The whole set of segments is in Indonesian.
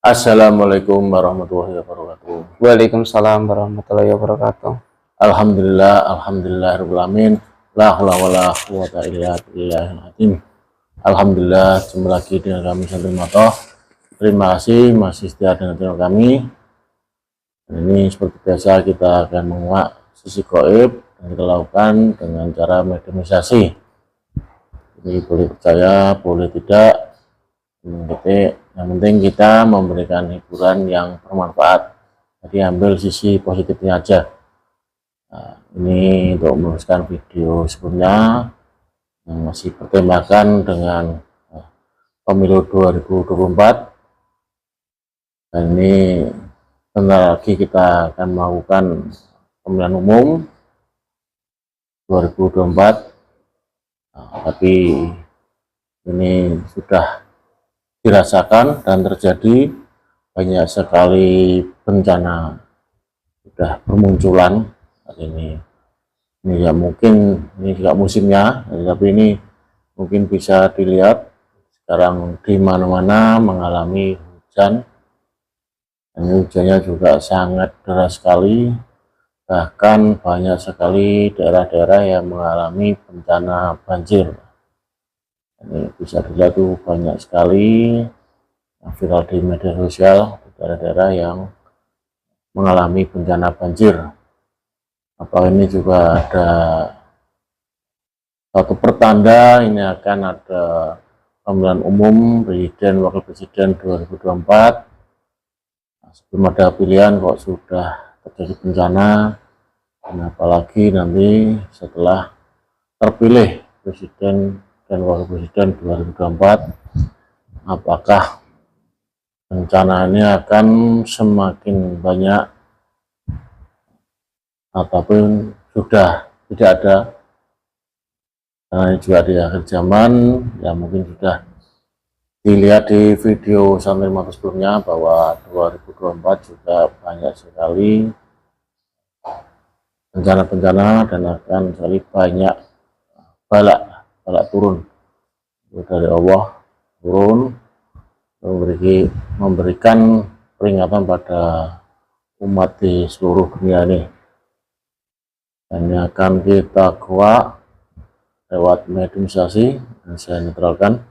Assalamualaikum warahmatullahi wabarakatuh. Waalaikumsalam warahmatullahi wabarakatuh. Alhamdulillah rabbil alamin. La haula wala quwata illa billahil azim. Alhamdulillah, jumpa lagi dengan kami Santri Matoh. Terima kasih masih setia dengan channel kami. Dan ini seperti biasa kita akan menguak sisi gaib dan kita lakukan dengan cara mediumisasi. Ini boleh percaya, boleh tidak. Yang penting kita memberikan hiburan yang bermanfaat. Jadi ambil sisi positifnya aja. Nah, ini untuk meneruskan video sebelumnya yang masih bertemakan dengan pemilu 2024. Dan ini bentar lagi kita akan melakukan pemilihan umum 2024. Tapi ini sudah dirasakan dan terjadi banyak sekali bencana sudah bermunculan hari ini. Ini ya mungkin ini juga musimnya, tapi ini mungkin bisa dilihat sekarang di mana-mana mengalami hujan. Dan hujannya juga sangat deras sekali, bahkan banyak sekali daerah-daerah yang mengalami bencana banjir. Ini bisa dilihat tuh banyak sekali viral di media sosial daerah-daerah yang mengalami bencana banjir. Apa ini juga ada satu pertanda ini akan ada pemilihan umum presiden wakil presiden 2024. Sebelum ada pilihan kok sudah terjadi bencana, dan apalagi nanti setelah terpilih presiden dan wakil presiden 2024, apakah bencana ini akan semakin banyak ataupun sudah tidak ada. Karena ini juga di akhir zaman, ya mungkin sudah dilihat di video Santri Matoh sebelumnya bahwa 2024 juga banyak sekali bencana-bencana dan akan sekali banyak balak turun dari Allah turun memberikan peringatan pada umat di seluruh dunia ini. Dan ini akan kita kuak lewat mediumisasi dan saya netralkan.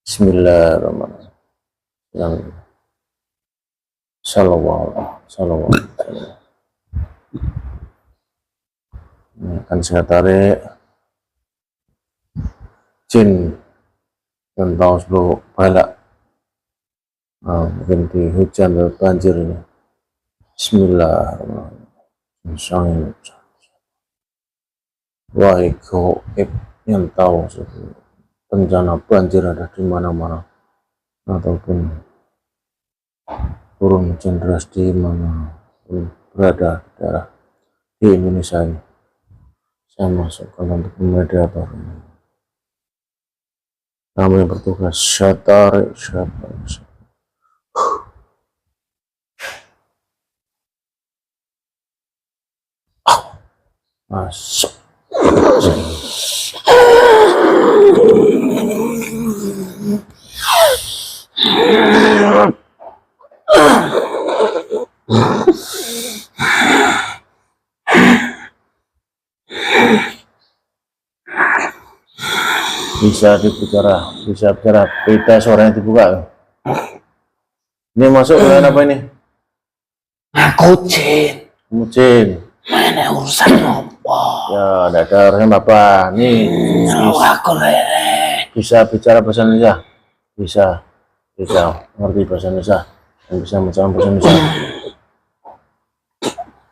Bismillahirrahmanirrahim. Sallallahu. Ini akan saya tarik jin dan tahu sebelum balak. Mungkin di hujan dan banjir ini. Bismillahirrahmanirrahim. Wahai gaib yang tahu sebelum bencana banjir ada di mana-mana ataupun turun hujan deras di mana berada daerah di Indonesia ini, saya masukkan untuk mediator ini. Kami yang bertugas saya tarik masuk. Bisa bicara beda, suaranya dibuka. Ini masuk dengan apa ini? Aku Jin. Jin. Mana urusan apa? Ya, tidak ada urusan Bapak. Nih, aku bisa bicara bahasa Indonesia? Bisa ngerti bahasa Indonesia dan bisa mengucapkan bahasa Indonesia.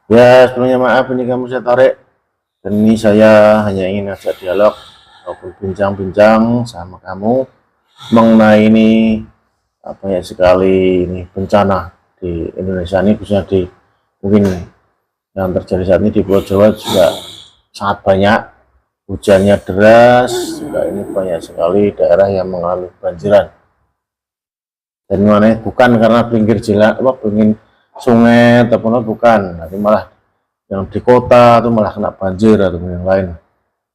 Ya, sebelumnya maaf ini kamu saya tarik. Dan ini saya hanya ingin ajak dialog ataupun bincang-bincang sama kamu mengenai ini banyak sekali ini bencana di Indonesia ini, khususnya di mungkin yang terjadi saat ini di Pulau Jawa juga sangat banyak, hujannya deras juga, ini banyak sekali daerah yang mengalami banjiran. Dan mana bukan karena pinggir jalan pinggir sungai ataupun bukan, nanti malah yang di kota itu malah kena banjir atau yang lain.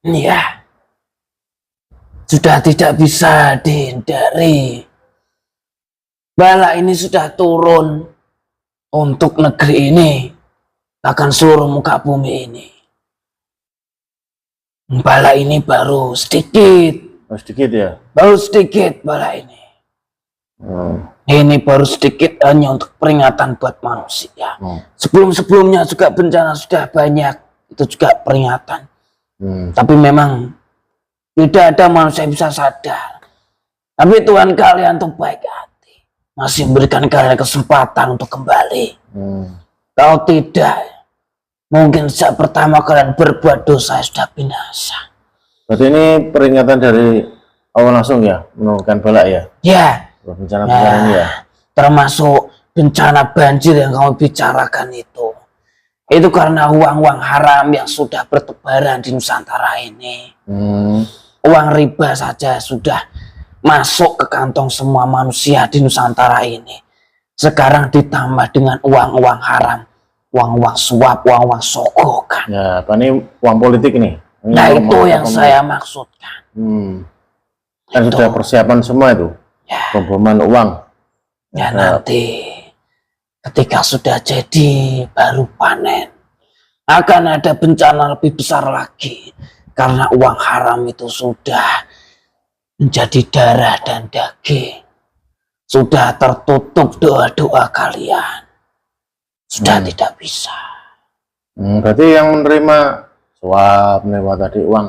Iya, sudah tidak bisa dihindari. Bala ini sudah turun untuk negeri ini, bahkan seluruh muka bumi ini. Bala ini baru sedikit. Sedikit ya. Baru sedikit bala ini. Ini baru sedikit hanya untuk peringatan buat manusia. Sebelum-sebelumnya juga bencana sudah banyak. Itu juga peringatan. Tapi memang tidak ada manusia yang bisa sadar. Tapi Tuhan kalian tuh baik hati. Masih memberikan kalian kesempatan untuk kembali. Kalau tidak, mungkin sejak pertama kalian berbuat dosa sudah binasa. Berarti ini peringatan dari Allah langsung ya, menurunkan bala ya? Ya. Bencana-bencana ini ya? Termasuk bencana banjir yang kamu bicarakan itu. Itu karena uang-uang haram yang sudah bertebaran di Nusantara ini. Uang riba saja sudah masuk ke kantong semua manusia di Nusantara ini. Sekarang ditambah dengan uang-uang haram. Uang-uang suap, uang-uang sogokan. Ya, apa ini uang politik nih? Nah itu yang saya maksudkan. Kan sudah persiapan semua itu? Ya. Pemboman uang. Ya nanti ketika sudah jadi baru panen. Akan ada bencana lebih besar lagi. Karena uang haram itu sudah menjadi darah dan daging. Sudah tertutup doa-doa kalian. Sudah tidak bisa. Berarti yang menerima suap, menerima tadi uang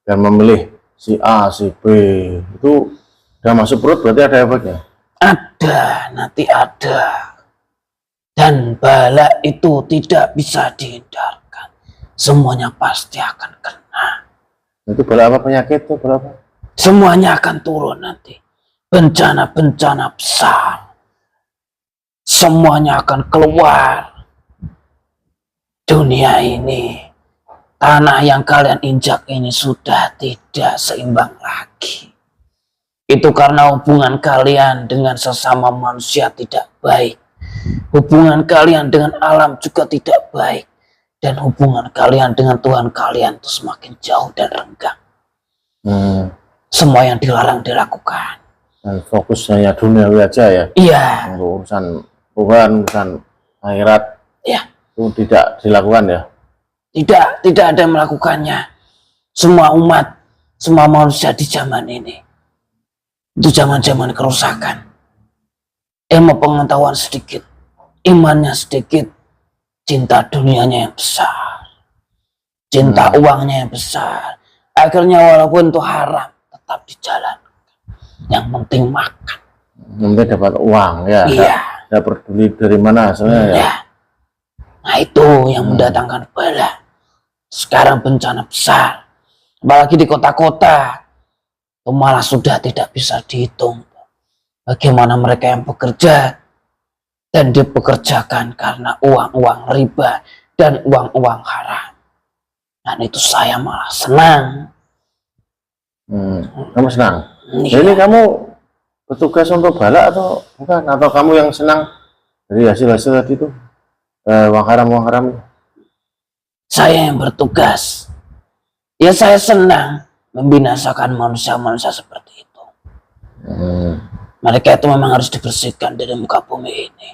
dan memilih si A, si B itu udah masuk perut, berarti ada efeknya? Ada, nanti ada. Dan bala itu tidak bisa dihindarkan. Semuanya pasti akan kena. Itu bala apa, penyakit itu bala apa? Semuanya akan turun nanti. Bencana-bencana besar. Semuanya akan keluar. Dunia ini, tanah yang kalian injak ini sudah tidak seimbang lagi. Itu karena hubungan kalian dengan sesama manusia tidak baik. Hubungan kalian dengan alam juga tidak baik. Dan hubungan kalian dengan Tuhan kalian itu semakin jauh dan renggang. Semua yang dilarang dilakukan. Dan fokus hanya duniawi aja ya? Iya. Untuk urusan Tuhan, urusan akhirat, ya, itu tidak dilakukan ya? Tidak ada yang melakukannya. Semua umat, semua manusia di zaman ini. Itu zaman-zaman kerusakan. Ilmu pengetahuan sedikit, imannya sedikit, cinta dunianya yang besar, cinta uangnya yang besar. Akhirnya walaupun itu haram, tetap dijalankan. Yang penting makan. Yang penting dapat uang ya. Iya. Tidak peduli dari mana asalnya ya. Ya. Nah itu yang mendatangkan bala. Sekarang bencana besar, apalagi di kota-kota. Itu malah sudah tidak bisa dihitung. Bagaimana mereka yang bekerja dan dipekerjakan karena uang-uang riba dan uang-uang haram. Dan itu saya malah senang. Kamu senang? Iya. Jadi kamu bertugas untuk bala atau bukan? Atau kamu yang senang dari hasil-hasil tadi itu? Uang haram. Saya yang bertugas. Ya saya senang membinasakan manusia-manusia seperti itu. Mereka itu memang harus dibersihkan dari muka bumi ini.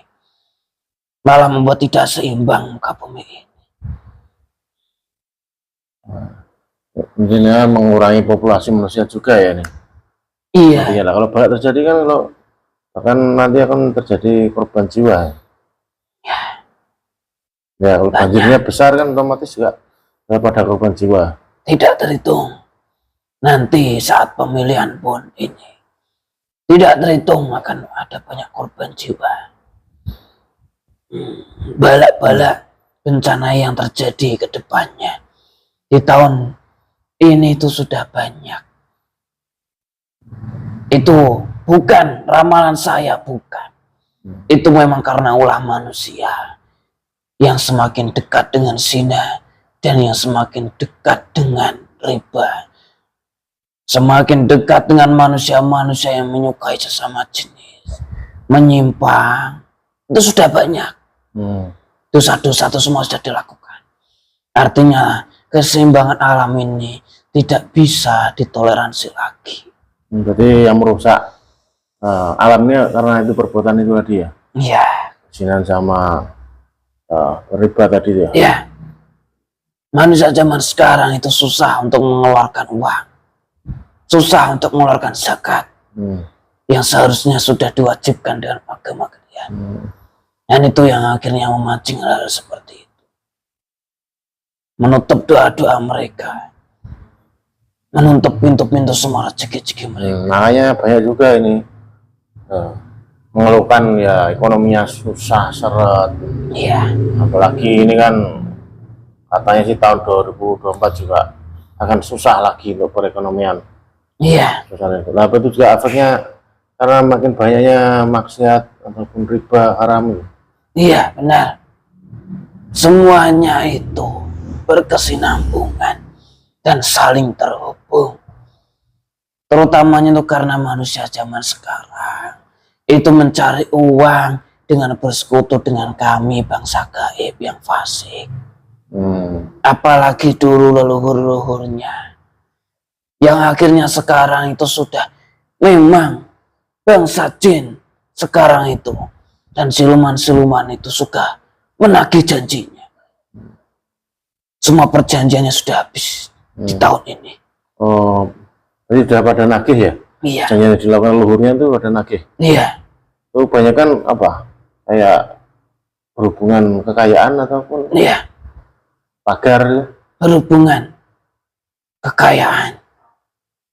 Malah membuat tidak seimbang muka bumi ini. Intinya mengurangi populasi manusia juga ya nih. Iya. Iyalah, kalau bala terjadi kan bahkan nanti akan terjadi korban jiwa. Ya, kalau banjirnya besar kan otomatis juga pada korban jiwa. Tidak terhitung. Nanti saat pemilihan pun ini tidak terhitung akan ada banyak korban jiwa. Bala-bala bencana yang terjadi ke depannya di tahun ini itu sudah banyak. Itu bukan ramalan saya, bukan. Itu memang karena ulah manusia yang semakin dekat dengan zina dan yang semakin dekat dengan riba. Semakin dekat dengan manusia-manusia yang menyukai sesama jenis, menyimpang, itu sudah banyak. Dosa-dosa itu semua sudah dilakukan. Artinya keseimbangan alam ini tidak bisa ditoleransi lagi. Berarti yang merusak alamnya karena itu perbuatan itu tadi ya, Iya, zina sama riba tadi ya. iya. Manusia zaman sekarang itu susah untuk mengeluarkan uang, susah untuk mengeluarkan zakat yang seharusnya sudah diwajibkan dalam agama kalian. Dan itu yang akhirnya memancing hal seperti itu, menutup doa-doa mereka, menutup pintu-pintu semua rezeki-rezeki mereka. Makanya banyak juga ini mengeluhkan ya ekonominya susah seret. Iya, Apalagi ini kan katanya sih tahun 2024 juga akan susah lagi untuk perekonomian. iya, Nah, itu juga efeknya karena makin banyaknya maksiat ataupun riba haram. iya, benar. Semuanya itu berkesinambungan dan saling terhubung. Terutamanya itu karena manusia zaman sekarang itu mencari uang dengan bersekutu dengan kami bangsa gaib yang fasik. Apalagi dulu leluhur-leluhurnya yang akhirnya sekarang itu sudah memang bangsa jin sekarang itu, dan siluman-siluman itu suka menagih janjinya. Semua perjanjiannya sudah habis di tahun ini. Oh, jadi sudah pada nagih ya? Iya, Jangan yang dilakukan leluhurnya itu pada nagih. iya, Itu banyak kan apa? Kayak berhubungan kekayaan ataupun iya. pagar. Berhubungan kekayaan,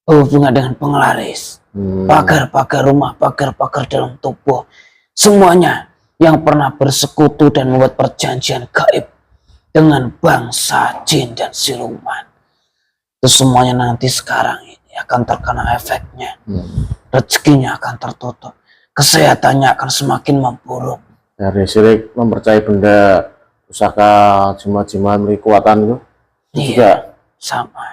berhubungan dengan penglaris, pagar-pagar rumah, pagar-pagar dalam tubuh, semuanya yang pernah bersekutu dan membuat perjanjian gaib dengan bangsa jin dan siluman, itu semuanya nanti sekarang ini akan terkena efeknya. Rezekinya akan tertutup, kesehatannya akan semakin memburuk. Dari syirik mempercayai benda pusaka jimat-jimat memiliki kekuatan itu juga sama.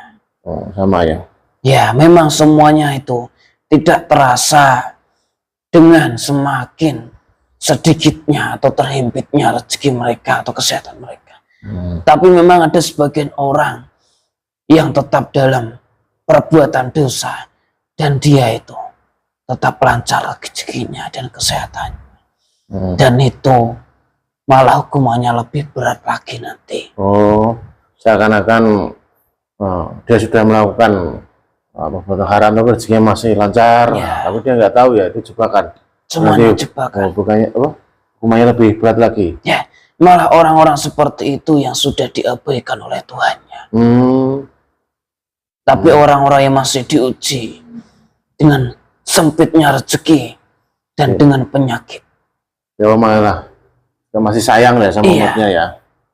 sama ya. Ya, memang semuanya itu tidak terasa dengan semakin sedikitnya atau terhimpitnya rezeki mereka atau kesehatan mereka. Tapi memang ada sebagian orang yang tetap dalam perbuatan dosa dan dia itu tetap lancar rezekinya dan kesehatannya. Dan itu malah hukumannya lebih berat lagi nanti. Oh, seakan-akan dia sudah melakukan perbuatan haram tapi rezekinya masih lancar, tapi dia nggak tahu ya itu jebakan. Semuanya jebakan. Bukannya hukumannya lebih berat lagi. Ya, malah orang-orang seperti itu yang sudah diabaikan oleh Tuhannya. Tapi orang-orang yang masih diuji dengan sempitnya rezeki dan dengan penyakit, ya malah masih sayang ya sama umatnya ya.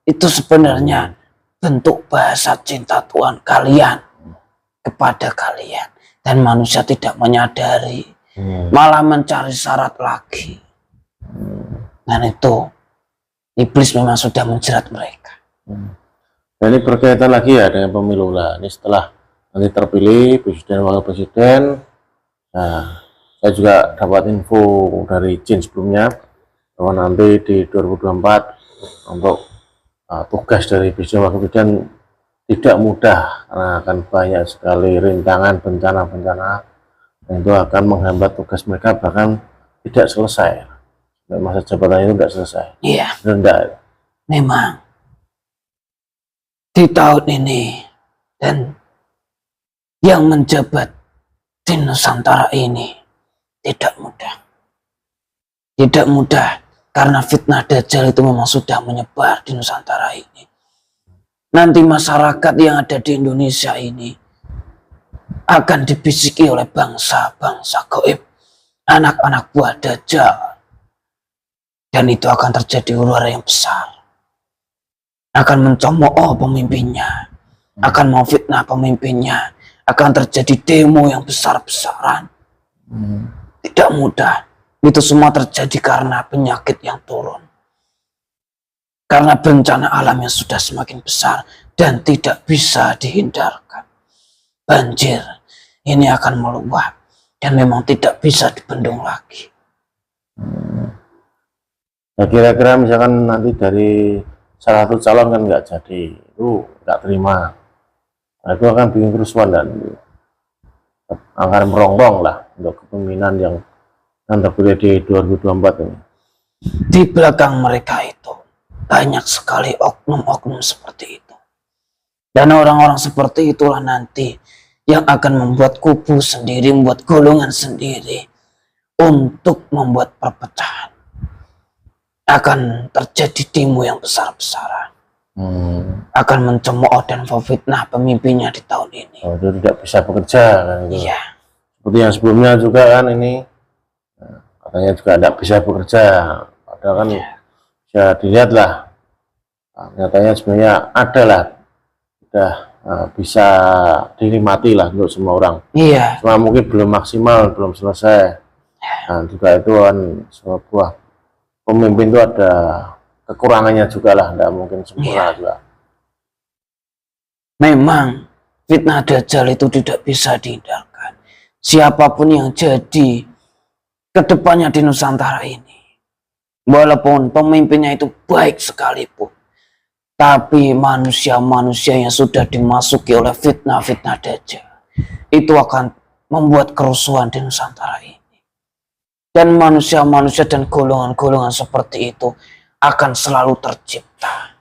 Itu sebenarnya bentuk bahasa cinta Tuhan kalian kepada kalian, dan manusia tidak menyadari, malah mencari syarat lagi. Dan itu iblis memang sudah menjerat mereka. Dan ini berkaitan lagi ya dengan pemilu lah. Ini setelah nanti terpilih presiden wakil presiden, nah saya juga dapat info dari Jin sebelumnya bahwa nanti di 2024 untuk tugas dari presiden wakil presiden tidak mudah karena akan banyak sekali rintangan, bencana-bencana, dan itu akan menghambat tugas mereka, bahkan tidak selesai. Masa jabatannya itu tidak selesai. Iya. Rendah. Memang di tahun ini dan yang menjabat di Nusantara ini tidak mudah. Tidak mudah karena fitnah Dajjal itu memang sudah menyebar di Nusantara ini. Nanti masyarakat yang ada di Indonesia ini akan dibisiki oleh bangsa-bangsa gaib, anak-anak buah Dajjal. Dan itu akan terjadi huru-hara yang besar. Akan mencemooh pemimpinnya, akan memfitnah pemimpinnya, akan terjadi demo yang besar-besaran. Tidak mudah. Itu semua terjadi karena penyakit yang turun. Karena bencana alam yang sudah semakin besar dan tidak bisa dihindarkan. Banjir ini akan meluap dan memang tidak bisa dibendung lagi. Nah, kira-kira misalkan nanti dari salah satu calon kan nggak jadi, itu nggak terima, nah, itu akan bikin kerusuhan dan akan merongrong lah untuk kepemimpinan yang yang terpilih di 2024 ini? Di belakang mereka itu banyak sekali oknum-oknum seperti itu. Dan orang-orang seperti itulah nanti yang akan membuat kubu sendiri, membuat golongan sendiri untuk membuat perpecahan. Akan terjadi demo yang besar-besaran. Akan mencemooh dan memfitnah pemimpinnya di tahun ini. Oh, itu tidak bisa bekerja kan itu. Iya. Seperti yang sebelumnya juga kan ini katanya juga tidak bisa bekerja. Padahal kan bisa dilihat lah. Nyatanya sebenarnya ada lah. Sudah bisa dinikmati lah untuk semua orang. Iya. Cuma mungkin belum maksimal, belum selesai. Nah, juga itu kan sebuah pemimpin itu ada kekurangannya juga lah, tidak mungkin sempurna juga. Memang fitnah Dajjal itu tidak bisa dihindarkan. Siapapun yang jadi kedepannya di Nusantara ini, walaupun pemimpinnya itu baik sekalipun, tapi manusia-manusia yang sudah dimasuki oleh fitnah-fitnah Dajjal itu akan membuat kerusuhan di Nusantara ini. Dan manusia-manusia dan golongan-golongan seperti itu akan selalu tercipta.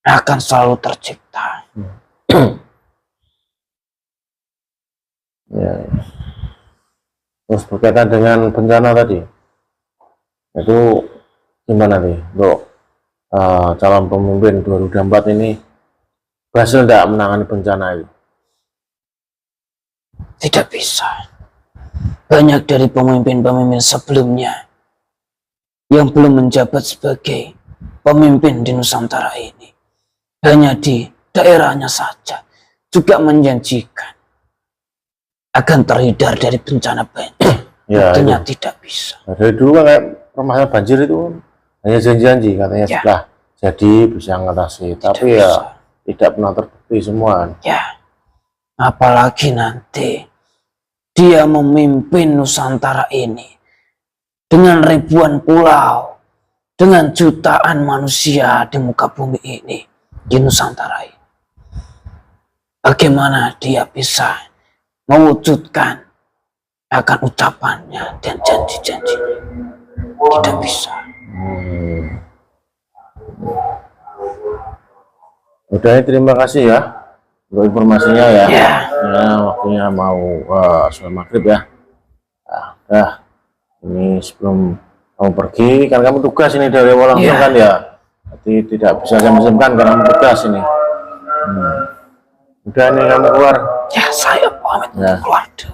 Akan selalu tercipta. Ya. Terus berkaitan dengan bencana tadi, itu gimana nih untuk calon pemimpin 2024 ini berhasil tidak menangani bencana itu? Tidak bisa. Banyak dari pemimpin-pemimpin sebelumnya yang belum menjabat sebagai pemimpin di Nusantara ini, hanya di daerahnya saja juga menjanjikan akan terhindar dari bencana banjir. Ya, Tentunya tidak bisa. Dari dulu kan kayak permasalahan banjir itu hanya janji-janji katanya setelah jadi bisa mengatasi, tapi bisa. Ya tidak pernah terbukti semua. Ya, apalagi nanti dia memimpin Nusantara ini dengan ribuan pulau, dengan jutaan manusia di muka bumi ini, di Nusantara ini. Bagaimana dia bisa mewujudkan akan ucapannya dan janji-janjinya? Tidak bisa. Udah, terima kasih ya untuk informasinya ya. Ya. Waktunya mau sholat maghrib ya. Nah, ini sebelum kamu pergi, kan kamu tugas ini dari awal langsung kan ya. Jadi tidak bisa saya mesemkan karena kamu tugas ini. Udah nih kamu keluar. Ya, saya pamit untuk keluar dulu.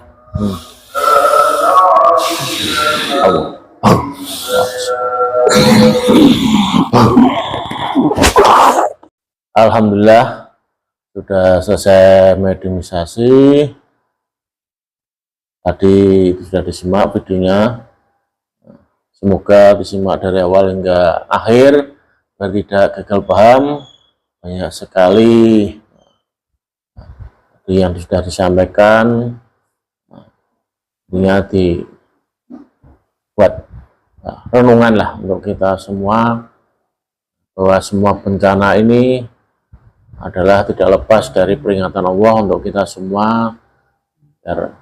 Alhamdulillah sudah selesai mediumisasi. Tadi itu sudah disimak videonya. Semoga disimak dari awal hingga akhir biar tidak gagal paham. Banyak sekali yang sudah disampaikan, ini dibuat renungan lah untuk kita semua, bahwa semua bencana ini adalah tidak lepas dari peringatan Allah untuk kita semua, agar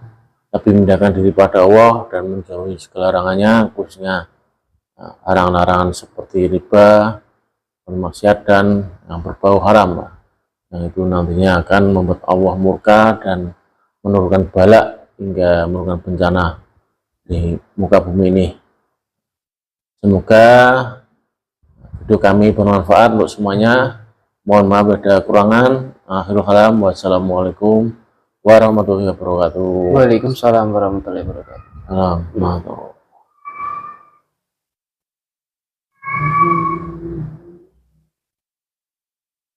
lebih mendekatkan diri pada Allah dan menjauhi segala larangannya, khususnya larangan-larangan seperti riba, maksiat dan yang berbau haram, yang itu nantinya akan membuat Allah murka dan menurunkan bala hingga menurunkan bencana di muka bumi ini. Semoga video kami bermanfaat untuk semuanya. Mohon maaf ada kekurangan. Akhirul kalam, wassalamualaikum warahmatullahi wabarakatuh. Waalaikumsalam warahmatullahi wabarakatuh. Warahmatullahi wabarakatuh.